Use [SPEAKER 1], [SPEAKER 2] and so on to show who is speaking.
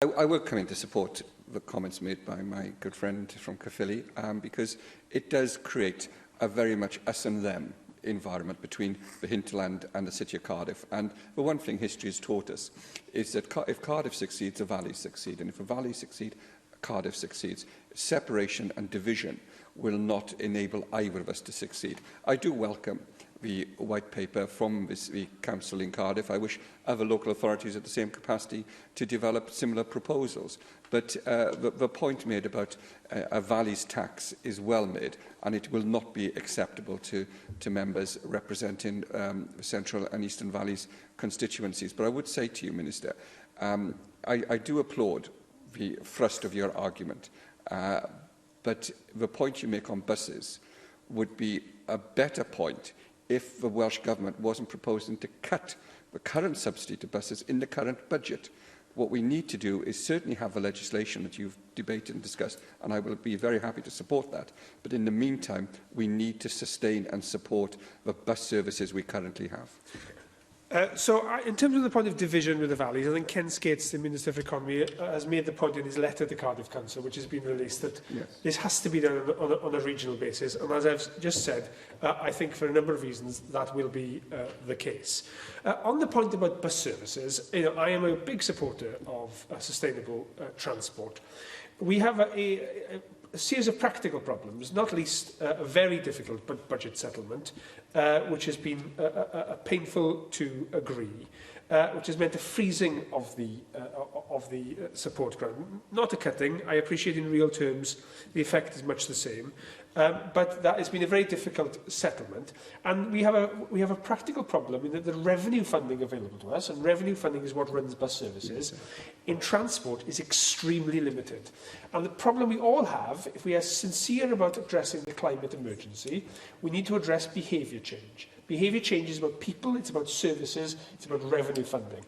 [SPEAKER 1] I will come in to support the comments made by my good friend from Caerphilly, because it does create a very much us and them environment between the hinterland and the city of Cardiff. And the one thing history has taught us is that if Cardiff succeeds, the valleys succeed. And if the valleys succeed, Cardiff succeeds. Separation and division will not enable either of us to succeed. I do welcome the white paper from the council in Cardiff. I wish other local authorities at the same capacity to develop similar proposals. But the point made about a valleys tax is well made, and it will not be acceptable to members representing Central and Eastern Valleys constituencies. But I would say to you, Minister, I do applaud the thrust of your argument, but the point you make on buses would be a better point if the Welsh Government wasn't proposing to cut the current subsidy to buses in the current budget. What we need to do is certainly have the legislation that you've debated and discussed, and I will be very happy to support that. But in the meantime, we need to sustain and support the bus services we currently have.
[SPEAKER 2] In terms of the point of division with the valleys, I think Ken Skates, the Minister for Economy, has made the point in his letter to Cardiff Council, which has been released, that this has to be done on a regional basis. And as I've just said, I think for a number of reasons that will be the case. On the point about bus services, I am a big supporter of sustainable transport. We have a series of practical problems, not least a very difficult budget settlement, which has been painful to agree, which has meant a freezing of the support grant. Not a cutting. I appreciate in real terms the effect is much the same, but that has been a very difficult settlement. And we have a practical problem in that the revenue funding available to us, and revenue funding is what runs bus services, in transport is extremely limited. And the problem we all have, if we are sincere about addressing the climate emergency, we need to address behaviour change. Behaviour change is about people, it's about services, it's about revenue funding.